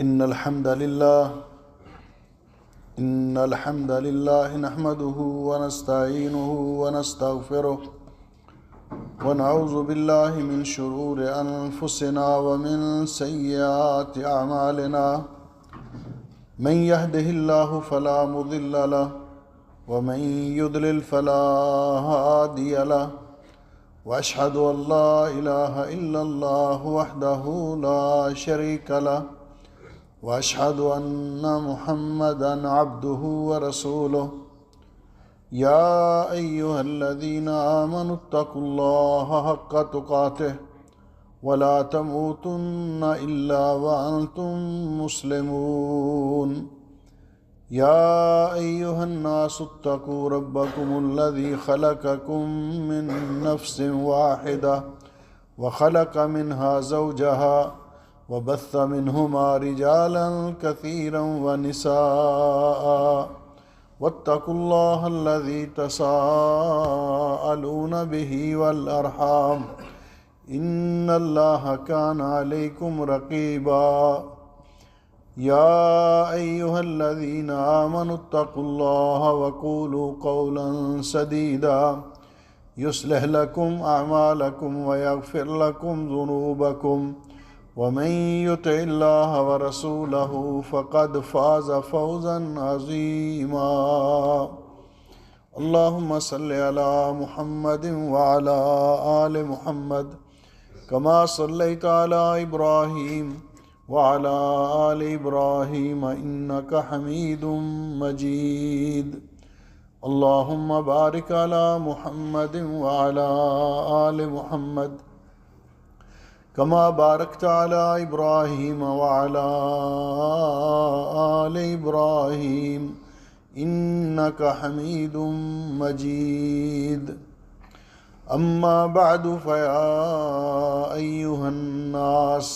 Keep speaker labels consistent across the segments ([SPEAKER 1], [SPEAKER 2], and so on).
[SPEAKER 1] إن الحمد لله نحمده ونستعينه ونستغفره ونعوذ بالله من شرور أنفسنا ومن سيئات أعمالنا من يهده الله فلا مضل له ومن يضلل فلا هادي له وأشهد أن لا إله إلا الله وحده لا شريك له وأشهد أن محمدًا عبده ورسوله يا أيها الذين آمنوا اتقوا الله حق تقاته ولا تموتن إلا وأنتم مسلمون يا أيها الناس اتقوا ربكم الذي خلقكم من نفس واحدة وخلق منها زوجها وبث منهما رجالا كثيرا ونساء واتقوا الله الذي تساءلون به والأرحام إن الله كان عليكم رقيبا يا أيها الذين آمنوا اتقوا الله وقولوا قولا سديدا يصلح لكم أعمالكم ويغفر لكم ذنوبكم ومن يطع الله ورسوله فقد فاز فوزا عظيما اللهم صل على محمد وعلى آل محمد كما صليت على إبراهيم وعلى آل إبراهيم إنك حميد مجيد اللهم بارك على محمد وعلى آل محمد كما باركت على إبراهيم وعلى آل إبراهيم إنك حميد مجيد أما بعد فيا أيها الناس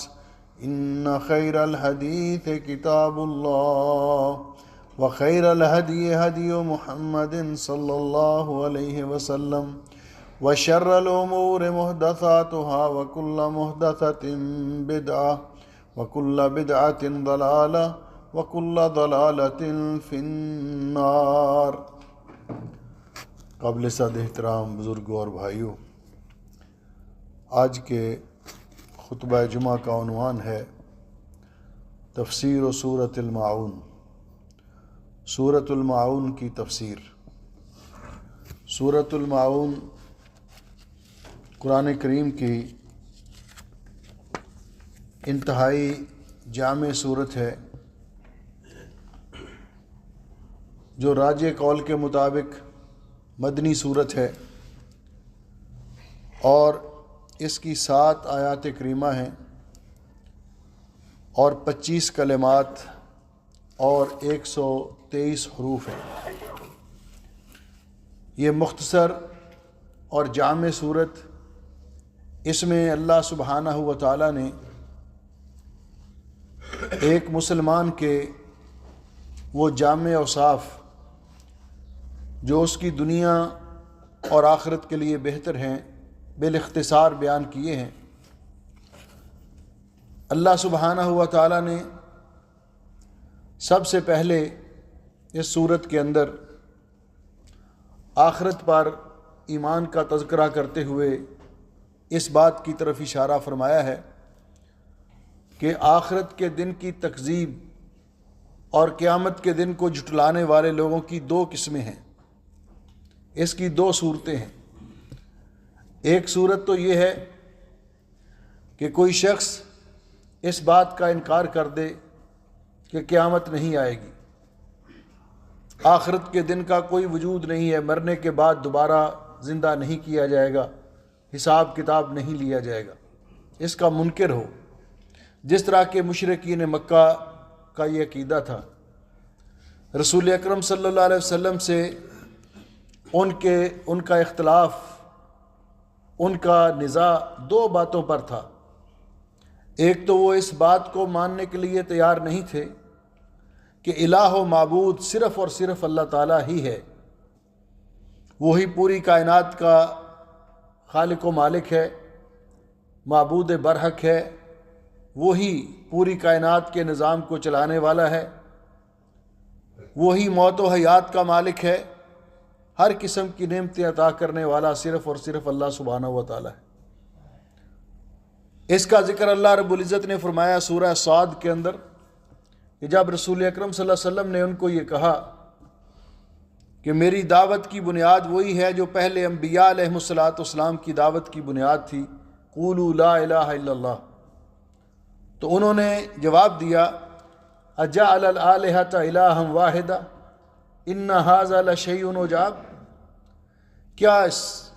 [SPEAKER 1] إن خير الحديث كتاب الله وخير الهدي هدي محمد صلى الله عليه وسلم وشر الأمور محدثاتها وكل محدثة بدعة وكل بدعة ضلالة وكل ضلالة في النار۔ قابل صد احترام بزرگوں اور بھائیوں، آج کے خطبہ جمعہ کا عنوان ہے تفسیر و سورۃ الماعون، سورۃ الماعون کی تفسیر۔ سورۃ الماعون قرآن کریم کی انتہائی جامع صورت ہے، جو راجح قول کے مطابق مدنی صورت ہے، اور اس کی 7 آیات کریمہ ہیں اور 25 کلمات اور 123 حروف ہیں۔ یہ مختصر اور جامع صورت، اس میں اللہ سبحانہ و تعالیٰ نے ایک مسلمان کے وہ جامع اوصاف جو اس کی دنیا اور آخرت کے لیے بہتر ہیں بالاختصار بیان کیے ہیں۔ اللہ سبحانہ و تعالیٰ نے سب سے پہلے اس صورت کے اندر آخرت پر ایمان کا تذکرہ کرتے ہوئے اس بات کی طرف اشارہ فرمایا ہے کہ آخرت کے دن کی تکذیب اور قیامت کے دن کو جھٹلانے والے لوگوں کی 2 قسمیں ہیں۔ اس کی 2 صورتیں ہیں۔ ایک صورت تو یہ ہے کہ کوئی شخص اس بات کا انکار کر دے کہ قیامت نہیں آئے گی، آخرت کے دن کا کوئی وجود نہیں ہے، مرنے کے بعد دوبارہ زندہ نہیں کیا جائے گا، حساب کتاب نہیں لیا جائے گا، اس کا منکر ہو، جس طرح کہ مشرکین مکہ کا یہ عقیدہ تھا۔ رسول اکرم صلی اللہ علیہ وسلم سے ان کا اختلاف، ان کا نزاع 2 باتوں پر تھا۔ ایک تو وہ اس بات کو ماننے کے لیے تیار نہیں تھے کہ الہ و معبود صرف اور صرف اللہ تعالیٰ ہی ہے، وہی پوری کائنات کا خالق و مالک ہے، معبود برحق ہے، وہی پوری کائنات کے نظام کو چلانے والا ہے، وہی موت و حیات کا مالک ہے، ہر قسم کی نعمتیں عطا کرنے والا صرف اور صرف اللہ سبحانہ و تعالی ہے۔ اس کا ذکر اللہ رب العزت نے فرمایا سورہ صاد کے اندر کہ جب رسول اکرم صلی اللہ علیہ وسلم نے ان کو یہ کہا کہ میری دعوت کی بنیاد وہی ہے جو پہلے انبیاء علیہ السلام کی دعوت کی بنیاد تھی، قولوا لا الہ الا اللہ، تو انہوں نے جواب دیا اجعل الآلہۃ الہا واحدا ان ھذا لشیء عجاب، کیا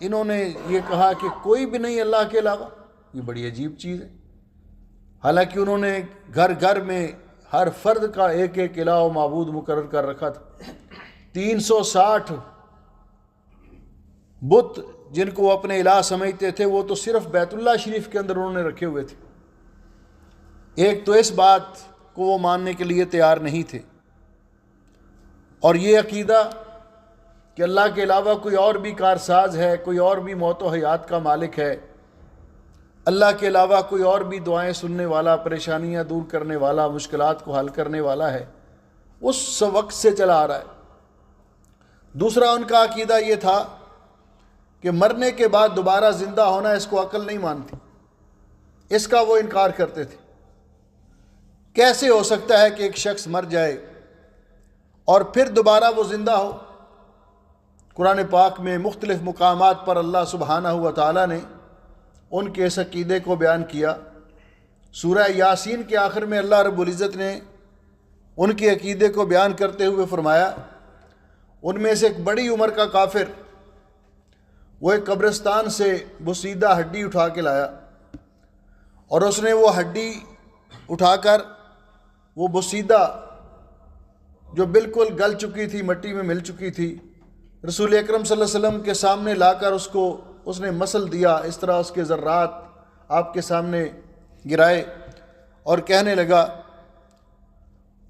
[SPEAKER 1] انہوں نے یہ کہا کہ کوئی بھی نہیں اللہ کے علاوہ؟ یہ بڑی عجیب چیز ہے۔ حالانکہ انہوں نے گھر گھر میں ہر فرد کا ایک ایک الہ و معبود مقرر کر رکھا تھا، 360 بت جن کو وہ اپنے الہ سمجھتے تھے وہ تو صرف بیت اللہ شریف کے اندر انہوں نے رکھے ہوئے تھے۔ ایک تو اس بات کو وہ ماننے کے لیے تیار نہیں تھے، اور یہ عقیدہ کہ اللہ کے علاوہ کوئی اور بھی کارساز ہے، کوئی اور بھی موت و حیات کا مالک ہے، اللہ کے علاوہ کوئی اور بھی دعائیں سننے والا، پریشانیاں دور کرنے والا، مشکلات کو حل کرنے والا ہے، اس وقت سے چلا آ رہا ہے۔ دوسرا ان کا عقیدہ یہ تھا کہ مرنے کے بعد دوبارہ زندہ ہونا اس کو عقل نہیں مانتی، اس کا وہ انکار کرتے تھے۔ کیسے ہو سکتا ہے کہ ایک شخص مر جائے اور پھر دوبارہ وہ زندہ ہو؟ قرآن پاک میں مختلف مقامات پر اللہ سبحانہ و تعالیٰ نے ان کے اس عقیدے کو بیان کیا۔ سورہ یاسین کے آخر میں اللہ رب العزت نے ان کے عقیدے کو بیان کرتے ہوئے فرمایا ان میں سے ایک بڑی عمر کا کافر وہ ایک قبرستان سے بوسیدہ ہڈی اٹھا کے لایا، اور اس نے وہ ہڈی اٹھا کر وہ بوسیدہ جو بالکل گل چکی تھی، مٹی میں مل چکی تھی، رسول اکرم صلی اللہ علیہ وسلم کے سامنے لا کر اس نے مسل دیا، اس طرح اس کے ذرات آپ کے سامنے گرائے، اور کہنے لگا،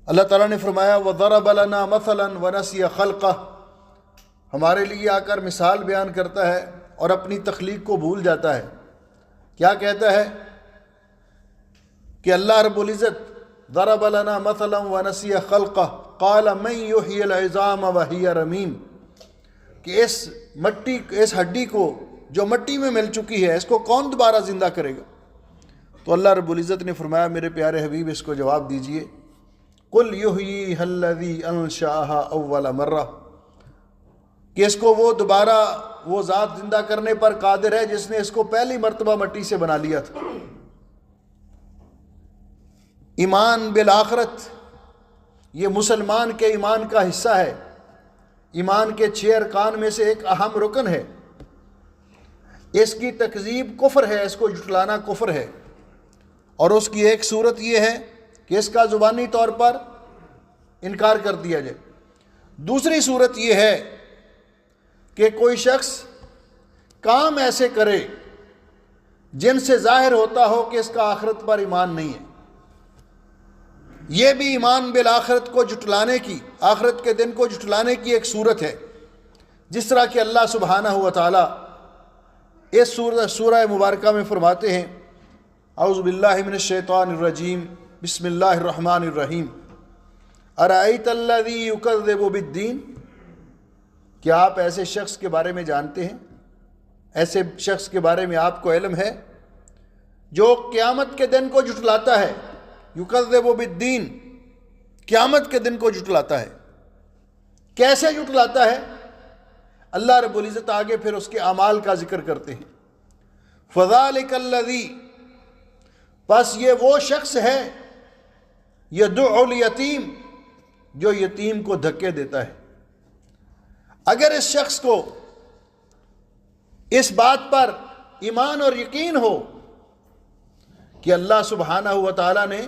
[SPEAKER 1] اللہ تعالیٰ نے فرمایا وَضَرَبَ لَنَا مَثَلًا وَنَسِيَ خَلْقَهُ، ہمارے لیے آ کر مثال بیان کرتا ہے اور اپنی تخلیق کو بھول جاتا ہے۔ کیا کہتا ہے کہ اللہ رب العزت ضرب لنا مثلا ونسی خلقہ قال من یحیی العظام وہی رمیم، کہ اس ہڈی کو جو مٹی میں مل چکی ہے اس کو کون دوبارہ زندہ کرے گا؟ تو اللہ رب العزت نے فرمایا میرے پیارے حبیب اس کو جواب دیجئے، قل یحییھا الذی انشأھا اول مرہ، کہ اس کو وہ دوبارہ وہ ذات زندہ کرنے پر قادر ہے جس نے اس کو پہلی مرتبہ مٹی سے بنا لیا تھا۔ ایمان بالآخرت یہ مسلمان کے ایمان کا حصہ ہے، ایمان کے 6 ارکان میں سے ایک اہم رکن ہے۔ اس کی تکذیب کفر ہے، اس کو جھٹلانا کفر ہے، اور اس کی ایک صورت یہ ہے کہ اس کا زبانی طور پر انکار کر دیا جائے۔ دوسری صورت یہ ہے کہ کوئی شخص کام ایسے کرے جن سے ظاہر ہوتا ہو کہ اس کا آخرت پر ایمان نہیں ہے۔ یہ بھی ایمان بالآخرت کو جھٹلانے کی، آخرت کے دن کو جھٹلانے کی ایک صورت ہے، جس طرح کہ اللہ سبحانہ و تعالی اس سورہ مبارکہ میں فرماتے ہیں اعوذ باللہ من الشیطان الرجیم بسم اللہ الرحمن الرحیم ارأیت الذی یکذب بالدین، کیا آپ ایسے شخص کے بارے میں جانتے ہیں، ایسے شخص کے بارے میں آپ کو علم ہے جو قیامت کے دن کو جھٹلاتا ہے؟ یکذب بالدین، قیامت کے دن کو جھٹلاتا ہے۔ کیسے جھٹلاتا ہے؟ اللہ رب العزت آگے پھر اس کے اعمال کا ذکر کرتے ہیں، فذلک الذی، پس یہ وہ شخص ہے یدعو الیتیم، جو یتیم کو دھکے دیتا ہے۔ اگر اس شخص کو اس بات پر ایمان اور یقین ہو کہ اللہ سبحانہ و تعالی نے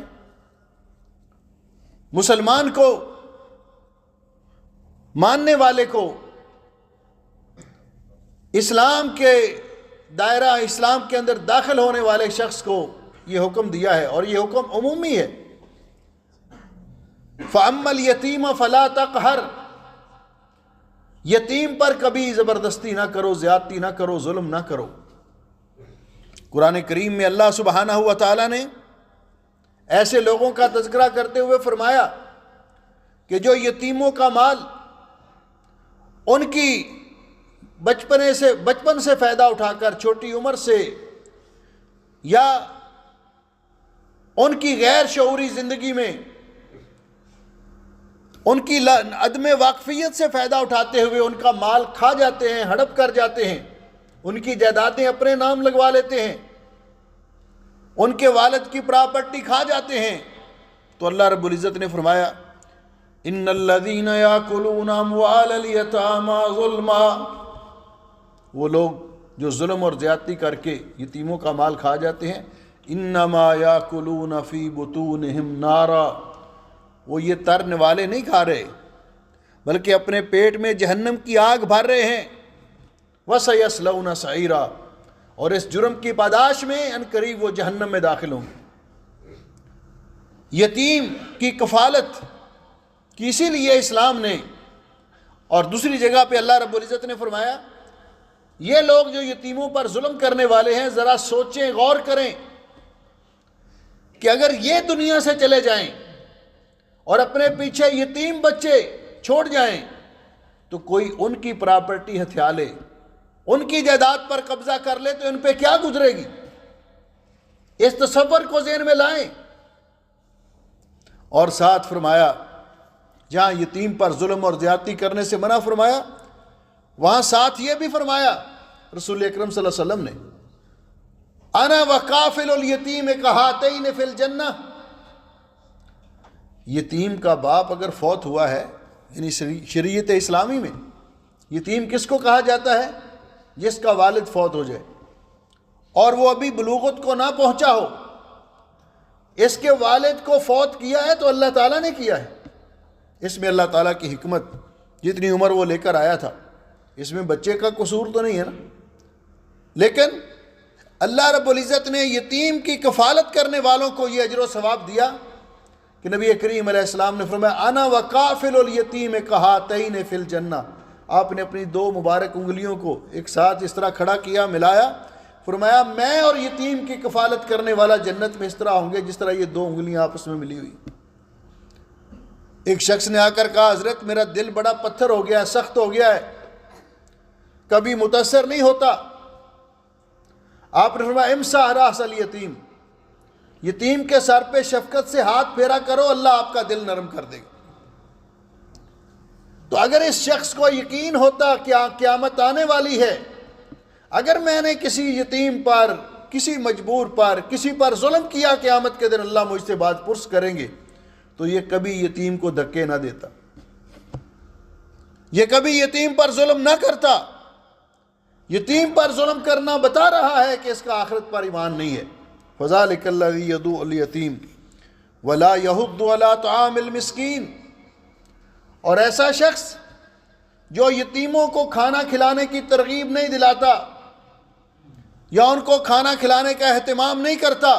[SPEAKER 1] مسلمان کو، ماننے والے کو، اسلام کے دائرہ اسلام کے اندر داخل ہونے والے شخص کو یہ حکم دیا ہے، اور یہ حکم عمومی ہے، فَأَمَّا الْيَتِيمَ فَلَا تَقْهَرْ، یتیم پر کبھی زبردستی نہ کرو، زیادتی نہ کرو، ظلم نہ کرو۔ قرآن کریم میں اللہ سبحانہ و تعالی نے ایسے لوگوں کا تذکرہ کرتے ہوئے فرمایا کہ جو یتیموں کا مال ان کی بچپن سے فائدہ اٹھا کر چھوٹی عمر سے یا ان کی غیر شعوری زندگی میں ان کی عدم واقفیت سے فائدہ اٹھاتے ہوئے ان کا مال کھا جاتے ہیں، ہڑپ کر جاتے ہیں، ان کی جائیدادیں اپنے نام لگوا لیتے ہیں، ان کے والد کی پراپرٹی کھا جاتے ہیں، تو اللہ رب العزت نے فرمایا ان الذین یاکلون اموال الیتامی ظلما، وہ لوگ جو ظلم اور زیادتی کر کے یتیموں کا مال کھا جاتے ہیں، انما یاکلون فی بطونہم نارا، وہ یہ ترنے والے نہیں کھا رہے بلکہ اپنے پیٹ میں جہنم کی آگ بھر رہے ہیں، وَسَيَصْلَوْنَ سَعِيرًا، اور اس جرم کی پاداش میں ان قریب وہ جہنم میں داخل ہوں گے۔ یتیم کی کفالت کی اسی لیے اسلام نے، اور دوسری جگہ پہ اللہ رب العزت نے فرمایا یہ لوگ جو یتیموں پر ظلم کرنے والے ہیں ذرا سوچیں، غور کریں کہ اگر یہ دنیا سے چلے جائیں اور اپنے پیچھے یتیم بچے چھوڑ جائیں تو کوئی ان کی پراپرٹی ہتھیا لے، ان کی جائیداد پر قبضہ کر لے تو ان پہ کیا گزرے گی؟ اس تصور کو ذہن میں لائیں۔ اور ساتھ فرمایا جہاں یتیم پر ظلم اور زیادتی کرنے سے منع فرمایا، وہاں ساتھ یہ بھی فرمایا رسول اکرم صلی اللہ علیہ وسلم نے، انا وکافل الیتیم کہاتین فی الجنہ، یتیم کا باپ اگر فوت ہوا ہے، یعنی شریعت اسلامی میں یتیم کس کو کہا جاتا ہے؟ جس کا والد فوت ہو جائے اور وہ ابھی بلوغت کو نہ پہنچا ہو، اس کے والد کو فوت کیا ہے تو اللہ تعالیٰ نے کیا ہے، اس میں اللہ تعالیٰ کی حکمت، جتنی عمر وہ لے کر آیا تھا اس میں بچے کا قصور تو نہیں ہے نا، لیکن اللہ رب العزت نے یتیم کی کفالت کرنے والوں کو یہ اجر و ثواب دیا کہ نبی کریم علیہ السلام نے فرمایا انا وکافل الیتیم کہاتین فی الجنہ، آپ نے اپنی دو مبارک انگلیوں کو ایک ساتھ اس طرح کھڑا کیا، ملایا، فرمایا میں اور یتیم کی کفالت کرنے والا جنت میں اس طرح ہوں گے جس طرح یہ دو انگلیاں آپس میں ملی ہوئی۔ ایک شخص نے آ کر کہا حضرت میرا دل بڑا پتھر ہو گیا ہے، سخت ہو گیا ہے، کبھی متاثر نہیں ہوتا۔ آپ نے فرمایا امسح راس الیتیم، یتیم کے سر پہ شفقت سے ہاتھ پھیرا کرو، اللہ آپ کا دل نرم کر دے گا۔ تو اگر اس شخص کو یقین ہوتا کہ قیامت آنے والی ہے، اگر میں نے کسی یتیم پر، کسی مجبور پر، کسی پر ظلم کیا، قیامت کے دن اللہ مجھ سے بات پرس کریں گے، تو یہ کبھی یتیم کو دھکے نہ دیتا، یہ کبھی یتیم پر ظلم نہ کرتا۔ یتیم پر ظلم کرنا بتا رہا ہے کہ اس کا آخرت پر ایمان نہیں ہے۔ فَذَلِكَ الَّذِي يَدُعُ الْيَتِيمَ وَلَا يَحُضُّ عَلَىٰ طَعَامِ الْمِسْكِينِ، اور ایسا شخص جو یتیموں کو کھانا کھلانے کی ترغیب نہیں دلاتا یا ان کو کھانا کھلانے کا اہتمام نہیں کرتا،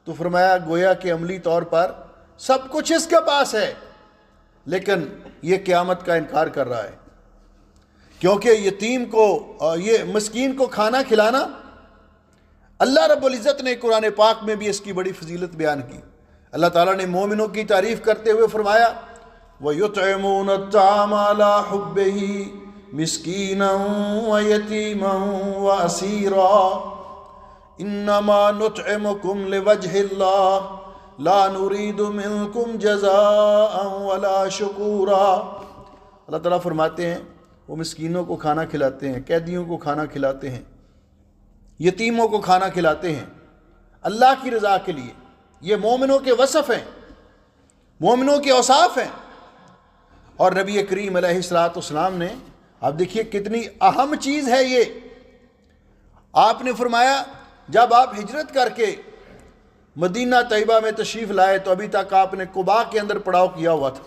[SPEAKER 1] تو فرمایا گویا کہ عملی طور پر سب کچھ اس کے پاس ہے لیکن یہ قیامت کا انکار کر رہا ہے، کیونکہ یتیم کو، یہ مسکین کو کھانا کھلانا، اللہ رب العزت نے قرآن پاک میں بھی اس کی بڑی فضیلت بیان کی۔ اللہ تعالیٰ نے مومنوں کی تعریف کرتے ہوئے فرمایا وَيُطْعِمُونَ الطَّعَامَ عَلَىٰ حُبِّهِ مِسْكِينًا وَيَتِيمًا وَأَسِيرًا إِنَّمَا نُطْعِمُكُمْ لِوَجْهِ اللَّهِ لَا نُرِيدُ مِنْكُمْ جَزَاءً وَلَا شُكُورًا۔ اللہ تعالیٰ فرماتے ہیں وہ مسکینوں کو کھانا کھلاتے ہیں، قیدیوں کو کھانا کھلاتے ہیں، یتیموں کو کھانا کھلاتے ہیں اللہ کی رضا کے لیے۔ یہ مومنوں کے وصف ہیں، مومنوں کے اوصاف ہیں۔ اور نبی کریم علیہ السلام نے، آپ دیکھیے کتنی اہم چیز ہے یہ، آپ نے فرمایا جب آپ ہجرت کر کے مدینہ طیبہ میں تشریف لائے تو ابھی تک آپ نے قباء کے اندر پڑاؤ کیا ہوا تھا۔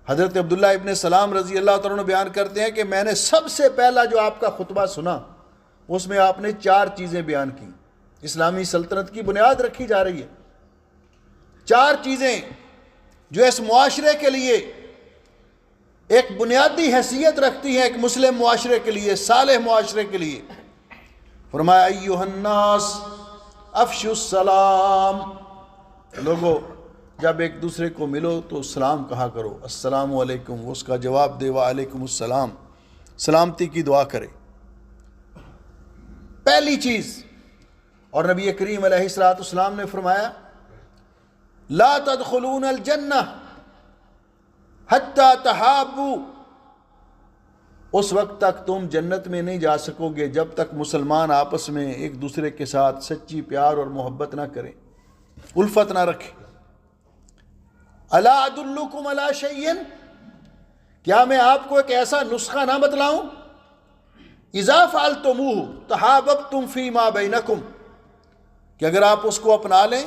[SPEAKER 1] حضرت عبداللہ ابن سلام رضی اللہ تعالیٰ عنہ بیان کرتے ہیں کہ میں نے سب سے پہلا جو آپ کا خطبہ سنا اس میں آپ نے 4 چیزیں بیان کی۔ اسلامی سلطنت کی بنیاد رکھی جا رہی ہے، 4 چیزیں جو اس معاشرے کے لیے ایک بنیادی حیثیت رکھتی ہیں، ایک مسلم معاشرے کے لیے، صالح معاشرے کے لیے۔ فرمایا ایھا الناس افشوا السلام، لوگوں جب ایک دوسرے کو ملو تو سلام کہا کرو، السلام علیکم، وہ اس کا جواب دے وعلیکم السلام، سلامتی کی دعا کرے، پہلی چیز۔ اور نبی کریم علیہ الصلوۃ والسلام نے فرمایا لا تدخلون الجنہ حتی تحابوا، اس وقت تک تم جنت میں نہیں جا سکو گے جب تک مسلمان آپس میں ایک دوسرے کے ساتھ سچی پیار اور محبت نہ کریں، الفت نہ رکھیں۔ الا ادلکم علی شیء، کیا میں آپ کو ایک ایسا نسخہ نہ بتلاؤں، اذا فعلتموہ تحاببتم فیما بینکم، کہ اگر آپ اس کو اپنا لیں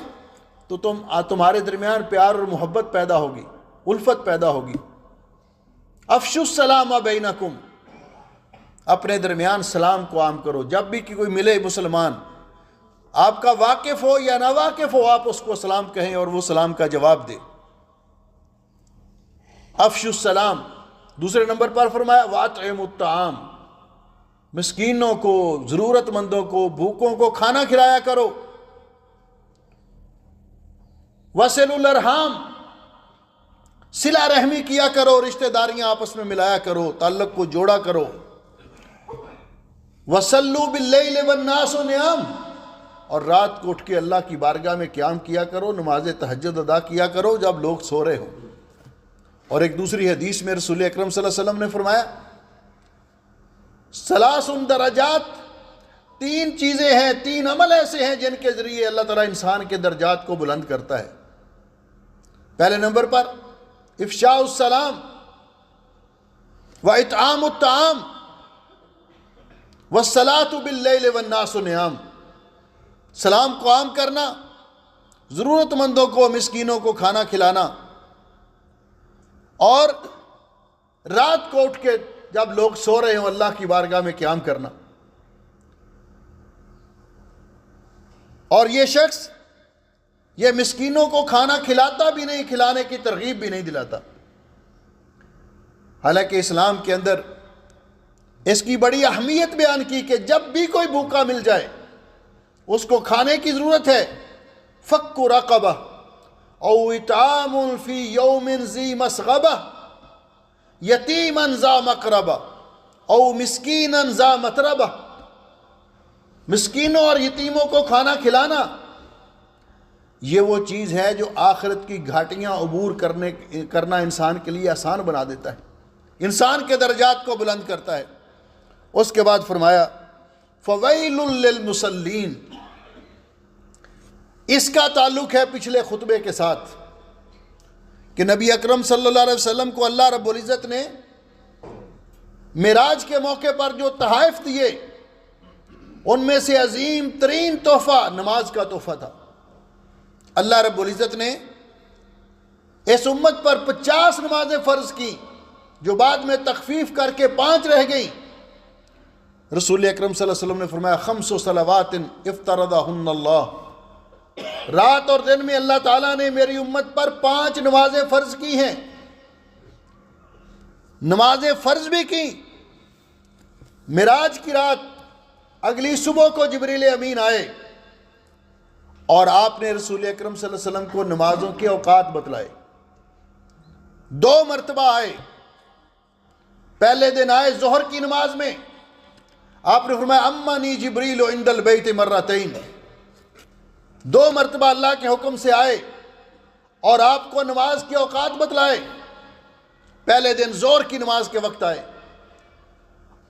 [SPEAKER 1] تو تمہارے درمیان پیار اور محبت پیدا ہوگی، الفت پیدا ہوگی۔ افشوا السلام بینکم، اپنے درمیان سلام کو عام کرو، جب بھی کوئی ملے مسلمان، آپ کا واقف ہو یا نہ واقف ہو، آپ اس کو سلام کہیں اور وہ سلام کا جواب دے۔ افشوا السلام۔ دوسرے نمبر پر فرمایا واطعموا الطعام، مسکینوں کو، ضرورت مندوں کو، بھوکوں کو کھانا کھلایا کرو۔ وصلوا الارحام، صلہ رحمی کیا کرو، رشتہ داریاں آپس میں ملایا کرو، تعلق کو جوڑا کرو۔ وصلوا باللیل والناس نیام، اور رات کو اٹھ کے اللہ کی بارگاہ میں قیام کیا کرو، نماز تہجد ادا کیا کرو جب لوگ سو رہے ہوں۔ اور ایک دوسری حدیث میں رسول اکرم صلی اللہ علیہ وسلم نے فرمایا ثلاث درجات، تین چیزیں ہیں، تین عمل ایسے ہیں جن کے ذریعے اللہ تعالیٰ انسان کے درجات کو بلند کرتا ہے۔ پہلے نمبر پر افشاء السلام واطعام الطعام والصلاة باللیل والناس نیام، سلام کو عام کرنا، ضرورت مندوں کو، مسکینوں کو کھانا کھلانا، اور رات کو اٹھ کے جب لوگ سو رہے ہوں اللہ کی بارگاہ میں قیام کرنا۔ اور یہ شخص یہ مسکینوں کو کھانا کھلاتا بھی نہیں، کھلانے کی ترغیب بھی نہیں دلاتا، حالانکہ اسلام کے اندر اس کی بڑی اہمیت بیان کی کہ جب بھی کوئی بھوکا مل جائے اس کو کھانے کی ضرورت ہے، فک رقبہ او اطعام فی یوم ذی مسغبہ یتیما ذا مقربہ او مسکینا ذا متربہ، مسکینوں اور یتیموں کو کھانا کھلانا یہ وہ چیز ہے جو آخرت کی گھاٹیاں عبور کرنا انسان کے لیے آسان بنا دیتا ہے، انسان کے درجات کو بلند کرتا ہے۔ اس کے بعد فرمایا فویل للمصلین، اس کا تعلق ہے پچھلے خطبے کے ساتھ کہ نبی اکرم صلی اللہ علیہ وسلم کو اللہ رب العزت نے معراج کے موقع پر جو تحائف دیے ان میں سے عظیم ترین تحفہ نماز کا تحفہ تھا۔ اللہ رب العزت نے اس امت پر 50 نمازیں فرض کی جو بعد میں تخفیف کر کے 5 رہ گئیں۔ رسول اکرم صلی اللہ علیہ وسلم نے فرمایا 5 صلوات افترضہن اللہ، رات اور دن میں اللہ تعالیٰ نے میری امت پر 5 نمازیں فرض کی ہیں، نمازیں فرض بھی کی۔ معراج کی رات اگلی صبح کو جبریل امین آئے اور آپ نے رسول اکرم صلی اللہ علیہ وسلم کو نمازوں کے اوقات بتلائے۔ 2 مرتبہ آئے، پہلے دن آئے ظہر کی نماز میں، آپ نے فرمایا امانی جبریل عند البیت مرتین، 2 مرتبہ اللہ کے حکم سے آئے اور آپ کو نماز کے اوقات بتلائے۔ پہلے دن ظہر کی نماز کے وقت آئے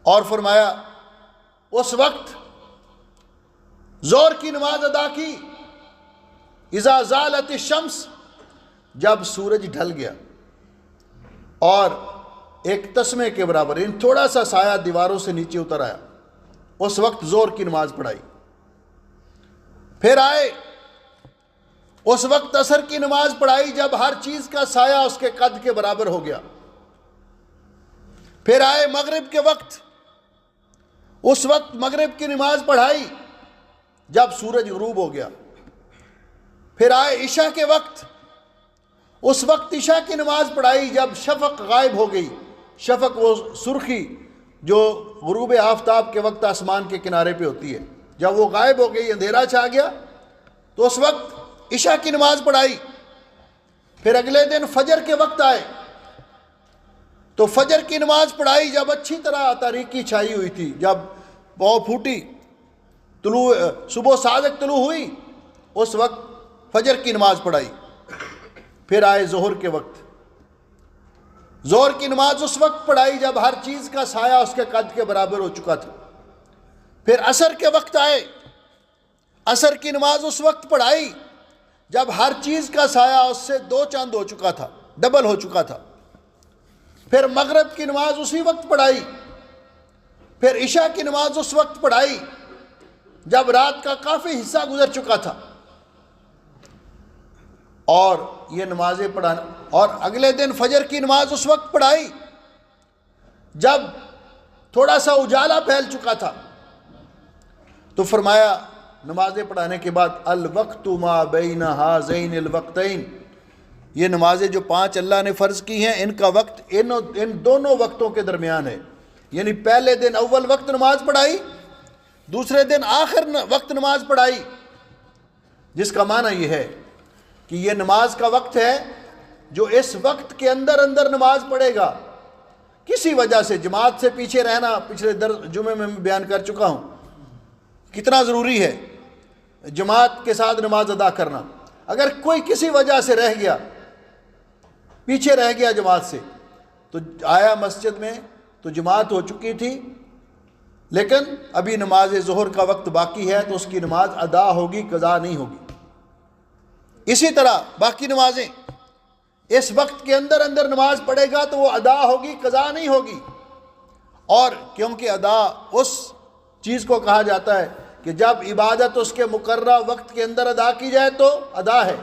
[SPEAKER 1] اور فرمایا اس وقت ظہر کی نماز ادا کی اذا زالت الشمس، جب سورج ڈھل گیا اور ایک تسمے کے برابر تھوڑا سا سایہ دیواروں سے نیچے اتر آیا، اس وقت ظہر کی نماز پڑھائی۔ پھر آئے اس وقت عصر کی نماز پڑھائی جب ہر چیز کا سایہ اس کے قد کے برابر ہو گیا۔ پھر آئے مغرب کے وقت، اس وقت مغرب کی نماز پڑھائی جب سورج غروب ہو گیا۔ پھر آئے عشاء کے وقت، اس وقت عشاء کی نماز پڑھائی جب شفق غائب ہو گئی۔ شفق وہ سرخی جو غروب آفتاب کے وقت آسمان کے کنارے پہ ہوتی ہے، جب وہ غائب ہو گئی، اندھیرا چھا گیا، تو اس وقت عشاء کی نماز پڑھائی. پھر اگلے دن فجر کے وقت آئے تو فجر کی نماز پڑھائی. جب اچھی طرح تاریکی چھائی ہوئی تھی، جب بہو پھوٹی، صبح صادق طلوع ہوئی، اس وقت فجر کی نماز پڑھائی. پھر آئے ظہر کے وقت، ظہر کی نماز اس وقت پڑھائی جب ہر چیز کا سایہ اس کے قد کے برابر ہو چکا تھا. پھر عصر کے وقت آئے، عصر کی نماز اس وقت پڑھائی جب ہر چیز کا سایہ اس سے 2 چاند ہو چکا تھا، ڈبل ہو چکا تھا. پھر مغرب کی نماز اسی وقت پڑھائی. پھر عشاء کی نماز اس وقت پڑھائی جب رات کا کافی حصہ گزر چکا تھا. اور یہ نمازیں پڑھانا، اور اگلے دن فجر کی نماز اس وقت پڑھائی جب تھوڑا سا اجالا پھیل چکا تھا. تو فرمایا نمازیں پڑھانے کے بعد الوقت ما بین ہذین الوقتین، یہ نمازیں جو 5 اللہ نے فرض کی ہیں، ان کا وقت ان دونوں وقتوں کے درمیان ہے. یعنی پہلے دن اول وقت نماز پڑھائی، دوسرے دن آخر وقت نماز پڑھائی، جس کا معنی یہ ہے کہ یہ نماز کا وقت ہے جو اس وقت کے اندر نماز پڑھے گا. کسی وجہ سے جماعت سے پیچھے رہنا، پچھلے جمعے میں بیان کر چکا ہوں کتنا ضروری ہے جماعت کے ساتھ نماز ادا کرنا. اگر کوئی کسی وجہ سے رہ گیا، پیچھے رہ گیا جماعت سے، تو آیا مسجد میں تو جماعت ہو چکی تھی، لیکن ابھی نماز ظہر کا وقت باقی ہے، تو اس کی نماز ادا ہوگی، قضا نہیں ہوگی. اسی طرح باقی نمازیں اس وقت کے اندر نماز پڑھے گا تو وہ ادا ہوگی، قضا نہیں ہوگی. اور کیونکہ ادا اس چیز کو کہا جاتا ہے کہ جب عبادت اس کے مقررہ وقت کے اندر ادا کی جائے تو ادا ہے،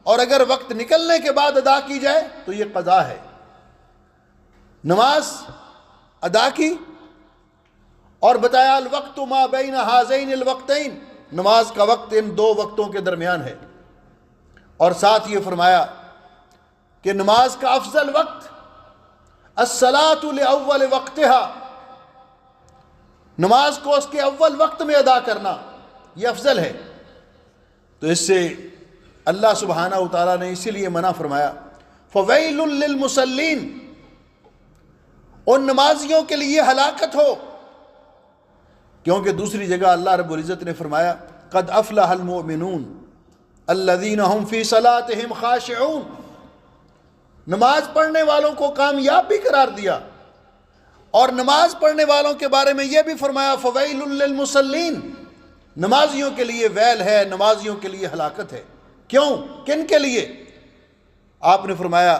[SPEAKER 1] اور اگر وقت نکلنے کے بعد ادا کی جائے تو یہ قضا ہے. نماز ادا کی اور بتایا الوقت ما بین ہذین الوقتین، نماز کا وقت ان 2 وقتوں کے درمیان ہے. اور ساتھ یہ فرمایا کہ نماز کا افضل وقت الصلاۃ لأول وقتها، نماز کو اس کے اول وقت میں ادا کرنا یہ افضل ہے. تو اس سے اللہ سبحانہ و تعالیٰ نے اسی لیے منع فرمایا فویل للمصلین، ان نمازیوں کے لیے ہلاکت ہو. کیونکہ دوسری جگہ اللہ رب العزت نے فرمایا قد افلح المؤمنون الذین هم فی صلاتهم خاشعون، نماز پڑھنے والوں کو کامیاب بھی قرار دیا. اور نماز پڑھنے والوں کے بارے میں یہ بھی فرمایا فویل للمصلین، نمازیوں کے لیے ویل ہے، نمازیوں کے لیے ہلاکت ہے. کیوں؟ کن کے لیے؟ آپ نے فرمایا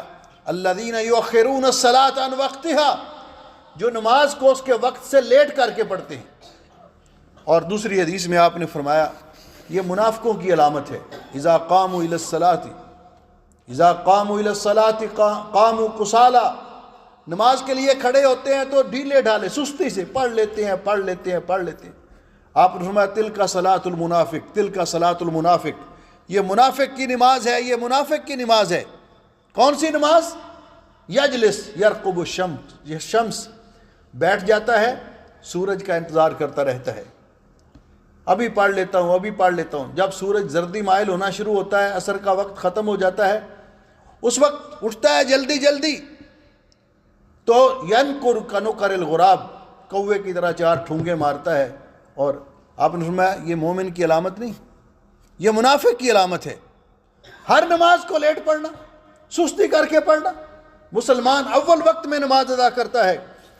[SPEAKER 1] الذین یؤخرون الصلاۃ عن وقتها، جو نماز کو اس کے وقت سے لیٹ کر کے پڑھتے ہیں. اور دوسری حدیث میں آپ نے فرمایا یہ منافقوں کی علامت ہے، اذا قاموا الی الصلاۃ قاموا کسالى، نماز کے لیے کھڑے ہوتے ہیں تو ڈھیلے ڈھالے، سستی سے پڑھ لیتے ہیں. آپ نے فرمایا تلک صلاۃ المنافق، تلک صلاۃ المنافق، یہ منافق کی نماز ہے، یہ منافق کی نماز ہے. کون سی نماز؟ یجلس یرقب الشمس، یہ شمس بیٹھ جاتا ہے، سورج کا انتظار کرتا رہتا ہے، ابھی پڑھ لیتا ہوں. جب سورج زردی مائل ہونا شروع ہوتا ہے، عصر کا وقت ختم ہو جاتا ہے، اس وقت اٹھتا ہے جلدی تو ینکر کنکر الغراب، کوے کی طرح 4 ٹھونگے مارتا ہے. اور آپ نے فرمایا یہ مومن کی علامت نہیں، یہ منافق کی علامت ہے. ہر نماز کو لیٹ پڑھنا، سستی کر کے پڑھنا. مسلمان اول وقت میں نماز ادا کرتا ہے،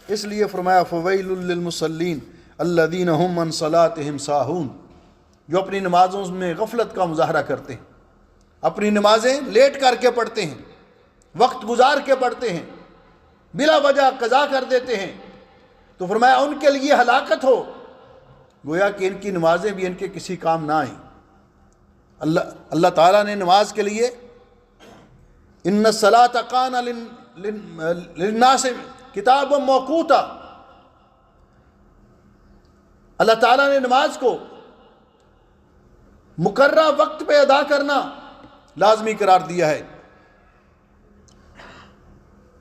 [SPEAKER 1] اس لیے فرمایا فویل للمصلین الذین هم عن صلاتهم ساہون، جو اپنی نمازوں میں غفلت کا مظاہرہ کرتے ہیں، اپنی نمازیں لیٹ کر کے پڑھتے ہیں، وقت گزار کے پڑھتے ہیں، بلا وجہ قضا کر دیتے ہیں. تو فرمایا ان کے لیے ہلاکت ہو. گویا کہ ان کی نمازیں بھی ان کے کسی کام نہ آئیں. اللہ تعالیٰ نے نماز کے لیے ان الصلاۃ کانت للناس کتابا موقوتا، اللہ تعالیٰ نے نماز کو مقررہ وقت پہ ادا کرنا لازمی قرار دیا ہے.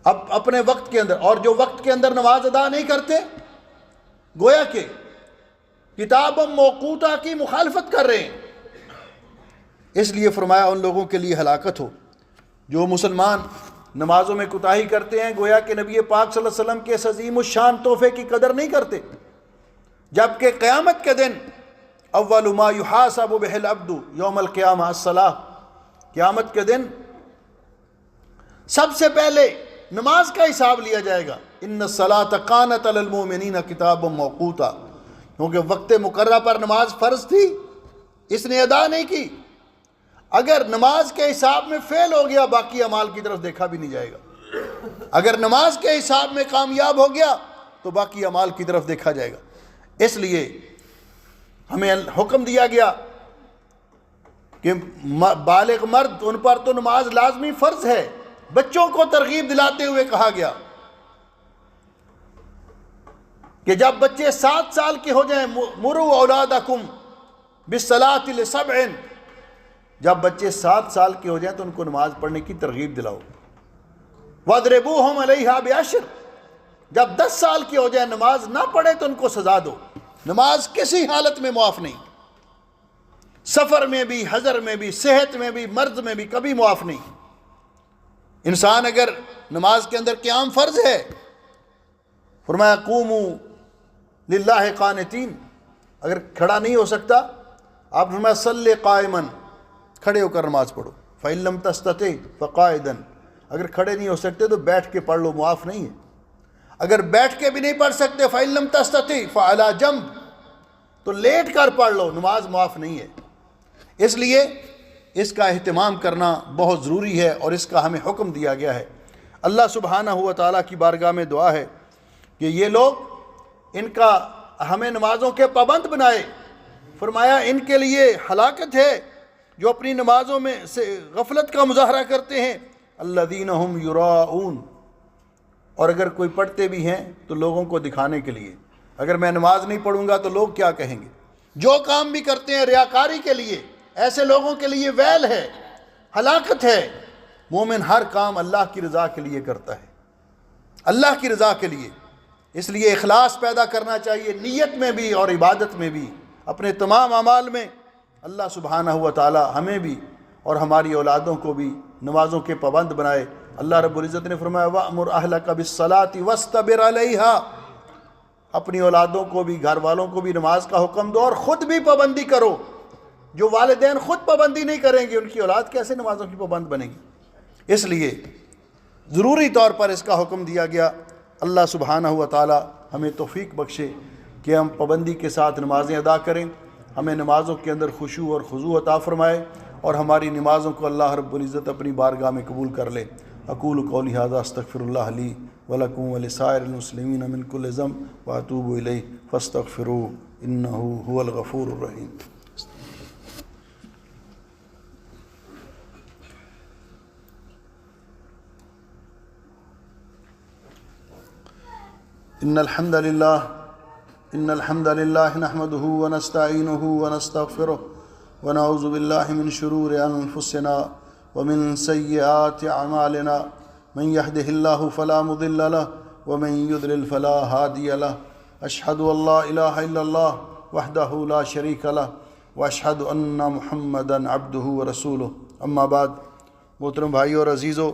[SPEAKER 1] اب اپنے وقت کے اندر، اور جو وقت کے اندر نماز ادا نہیں کرتے گویا کہ کتاب موقوتا کی مخالفت کر رہے ہیں. اس لیے فرمایا ان لوگوں کے لیے ہلاکت ہو جو مسلمان نمازوں میں کوتاہی کرتے ہیں، گویا کہ نبی پاک صلی اللہ علیہ وسلم کے اس عظیم الشان تحفے کی قدر نہیں کرتے، جبکہ قیامت کے دن اول ما یحاسب بہ العبد یوم القیامہ الصلاۃ، قیامت کے دن سب سے پہلے نماز کا حساب لیا جائے گا۔ ان الصلاۃ کانت علی المؤمنین کتابا موقوتا، کیونکہ وقت مقررہ پر نماز فرض تھی، اس نے ادا نہیں کی۔ اگر نماز کے حساب میں فیل ہو گیا، باقی اعمال کی طرف دیکھا بھی نہیں جائے گا۔ اگر نماز کے حساب میں کامیاب ہو گیا تو باقی اعمال کی طرف دیکھا جائے گا۔ اس لیے ہمیں حکم دیا گیا کہ بالغ مرد ان پر تو نماز لازمی فرض ہے۔ بچوں کو ترغیب دلاتے ہوئے کہا گیا کہ جب بچے 7 سال کے ہو جائیں، مروا اولادکم بالصلاۃ لسبع، جب بچے 7 سال کے ہو جائیں تو ان کو نماز پڑھنے کی ترغیب دلاؤ۔ وَاضْرِبُوهُمْ عَلَيْهَا بِعَشْرٍ، جب 10 سال کے ہو جائیں نماز نہ پڑھے تو ان کو سزا دو۔ نماز کسی حالت میں معاف نہیں، سفر میں بھی، حضر میں بھی، صحت میں بھی، مرض میں بھی، کبھی معاف نہیں۔ انسان اگر نماز کے اندر قیام فرض ہے، فرمایا قوموا للہ قانتین، اگر کھڑا نہیں ہو سکتا آپ فرمایا صلی قائما، کھڑے ہو کر نماز پڑھو۔ فَإِن لَمْ تَسْتَطِعْ فَقَاعِدًا، اگر کھڑے نہیں ہو سکتے تو بیٹھ کے پڑھ لو، معاف نہیں ہے۔ اگر بیٹھ کے بھی نہیں پڑھ سکتے فَإِن لَمْ تَسْتَطِعْ فَعَلَى جَنب، تو لیٹ کر پڑھ لو، نماز معاف نہیں ہے۔ اس لیے اس کا اہتمام کرنا بہت ضروری ہے اور اس کا ہمیں حکم دیا گیا ہے۔ اللہ سبحانہ و تعالیٰ کی بارگاہ میں دعا ہے کہ یہ لوگ ان کا ہمیں نمازوں کے پابند بنائے۔ فرمایا ان کے لیے ہلاکت ہے جو اپنی نمازوں میں سے غفلت کا مظاہرہ کرتے ہیں۔ الذین هم یراؤون، اور اگر کوئی پڑھتے بھی ہیں تو لوگوں کو دکھانے کے لیے، اگر میں نماز نہیں پڑھوں گا تو لوگ کیا کہیں گے۔ جو کام بھی کرتے ہیں ریاکاری کے لیے، ایسے لوگوں کے لیے ویل ہے، ہلاکت ہے۔ مومن ہر کام اللہ کی رضا کے لیے کرتا ہے، اللہ کی رضا کے لیے۔ اس لیے اخلاص پیدا کرنا چاہیے، نیت میں بھی اور عبادت میں بھی، اپنے تمام اعمال میں۔ اللہ سبحانہ و تعالی ہمیں بھی اور ہماری اولادوں کو بھی نمازوں کے پابند بنائے۔ اللہ رب العزت نے فرمایا وَأْمُرْ أَهْلَكَ بِالصَّلَاةِ وَاسْتَبِرْ عَلَيْهَا، اپنی اولادوں کو بھی، گھر والوں کو بھی نماز کا حکم دو اور خود بھی پابندی کرو۔ جو والدین خود پابندی نہیں کریں گے ان کی اولاد کیسے نمازوں کی پابند بنے گی؟ اس لیے ضروری طور پر اس کا حکم دیا گیا۔ اللہ سبحانہ و تعالی ہمیں توفیق بخشے کہ ہم پابندی کے ساتھ نمازیں ادا کریں، ہمیں نمازوں کے اندر خشوع اور خضوع عطا فرمائے اور ہماری نمازوں کو اللہ رب العزت اپنی بارگاہ میں قبول کر لے۔ اقول قولی ھذا استغفر اللہ لی ولکم ولسائر المسلمین من کل ذنب واتوب الیہ فاستغفروہ انہ ھو الغفور الرحیم۔ ان الحمد للہ نحمده ونستعینه ونستغفره ونعوذ باللہ من شرور انفسنا ومن سیئات اعمالنا من يهده الله فلا مضل له ومن يضلل فلا هادي له اشهد ان لا اله الا الله وحده لا شريك له واشهد ان محمدا عبده ورسوله اما بعد۔ محترم بھائیو اور عزیزو،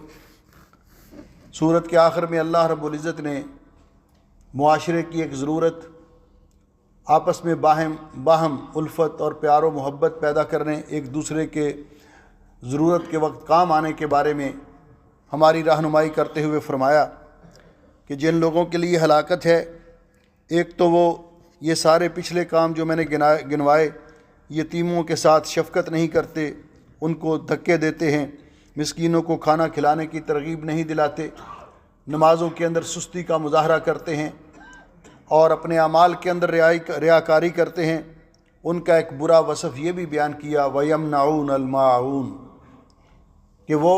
[SPEAKER 1] سورت کے آخر میں اللہ رب العزت نے معاشرے کی ایک ضرورت، آپس میں باہم الفت اور پیار و محبت پیدا کرنے، ایک دوسرے کے ضرورت کے وقت کام آنے کے بارے میں ہماری رہنمائی کرتے ہوئے فرمایا کہ جن لوگوں کے لیے ہلاکت ہے، ایک تو وہ یہ سارے پچھلے کام جو میں نے گنوائے، یتیموں کے ساتھ شفقت نہیں کرتے، ان کو دھکے دیتے ہیں، مسکینوں کو کھانا کھلانے کی ترغیب نہیں دلاتے، نمازوں کے اندر سستی کا مظاہرہ کرتے ہیں اور اپنے اعمال کے اندر ریاکاری کرتے ہیں۔ ان کا ایک برا وصف یہ بھی بیان کیا وَيَمْنَعُونَ الْمَاعُونَ، کہ وہ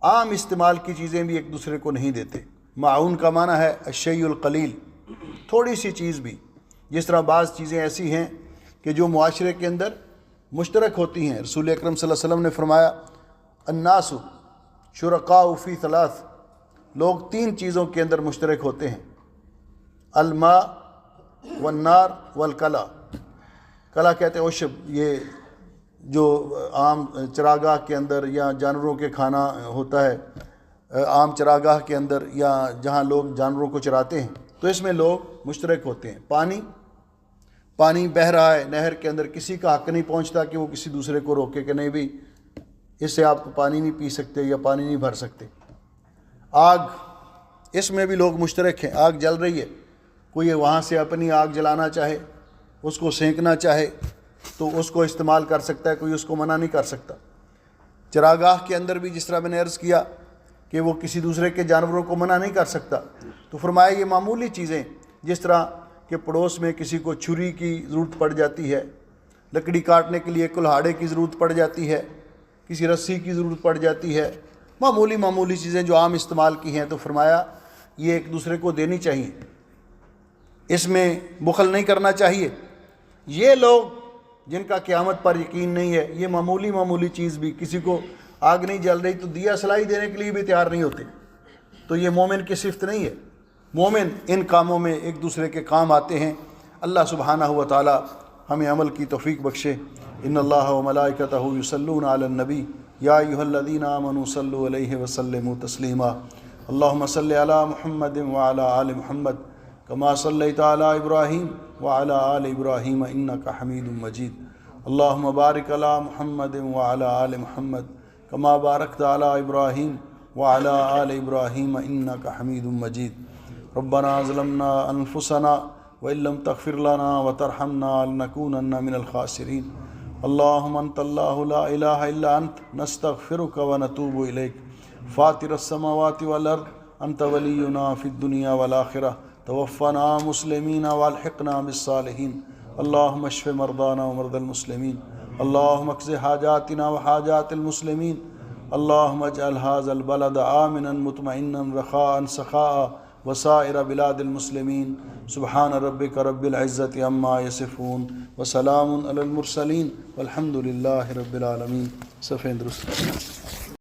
[SPEAKER 1] عام استعمال کی چیزیں بھی ایک دوسرے کو نہیں دیتے۔ معاون کا معنی ہے الشیء القلیل، تھوڑی سی چیز بھی، جس طرح بعض چیزیں ایسی ہیں کہ جو معاشرے کے اندر مشترک ہوتی ہیں۔ رسول اکرم صلی اللہ علیہ وسلم نے فرمایا الناس شرکاء فی ثلاث، لوگ 3 چیزوں کے اندر مشترک ہوتے ہیں، الماء والنار والکلا۔ کلا کہتے ہیں عشب، یہ جو عام چراگاہ کے اندر یا جانوروں کے کھانا ہوتا ہے عام چراگاہ کے اندر یا جہاں لوگ جانوروں کو چراتے ہیں، تو اس میں لوگ مشترک ہوتے ہیں۔ پانی بہہ رہا ہے نہر کے اندر، کسی کا حق نہیں پہنچتا کہ وہ کسی دوسرے کو روکے کہ نہیں بھی اس سے آپ پانی نہیں پی سکتے یا پانی نہیں بھر سکتے۔ آگ، اس میں بھی لوگ مشترک ہیں۔ آگ جل رہی ہے، کوئی وہاں سے اپنی آگ جلانا چاہے، اس کو سینکنا چاہے تو اس کو استعمال کر سکتا ہے، کوئی اس کو منع نہیں کر سکتا۔ چراگاہ کے اندر بھی جس طرح میں نے عرض کیا کہ وہ کسی دوسرے کے جانوروں کو منع نہیں کر سکتا، تو فرمایا یہ معمولی چیزیں، جس طرح کہ پڑوس میں کسی کو چھری کی ضرورت پڑ جاتی ہے، لکڑی کاٹنے کے لیے کلہاڑے کی ضرورت پڑ جاتی ہے، کسی رسی کی ضرورت پڑ جاتی ہے، معمولی چیزیں جو عام استعمال کی ہیں، تو فرمایا یہ ایک دوسرے کو دینی چاہیے، اس میں بخل نہیں کرنا چاہیے۔ یہ لوگ جن کا قیامت پر یقین نہیں ہے، یہ معمولی چیز بھی، کسی کو آگ نہیں جل رہی تو دیا سلائی دینے کے لیے بھی تیار نہیں ہوتے، تو یہ مومن کی صفت نہیں ہے۔ مومن ان کاموں میں ایک دوسرے کے کام آتے ہیں۔ اللہ سبحانہ و تعالی ہمیں عمل کی توفیق بخشے۔ ان اللہ و ملائکتہ یصلون علی النبی یا ایھا الذین آمنوا صلوا علیہ وسلموا تسلیما۔ اللہم صل علی محمد وعلی آل محمد کما صلیت علی ابراہیم وعلی آل ابراہیم انک حمید مجید۔ اللہم بارک علی محمد وعلی آل محمد کما بارکت علی ابراہیم وعلی آل ابراہیم انک حمید مجید۔ ربنا ظلمنا انفسنا وان لم تغفر لنا وترحمنا لنکونن من الخاسرین۔ اللہم انت اللہ لا الہ الا انت نستغفرک ونتوب الیک فاطر السماوات والارض انت ولینا فی الدنیا والآخرہ توفنا مسلمین والحقنا بالصالحین۔ اللہم اشف مرضانا ومرضى المسلمین، اللہم اقض حاجاتنا وحاجات المسلمین، اللہم اجعل هذا البلد آمنا مطمئنا رخاء سخاء وسائر بلاد المسلمین۔ سبحان ربک رب العزت عما یصفون وسلام علی المرسلین والحمد للہ رب العالمین۔ صفحہ درست۔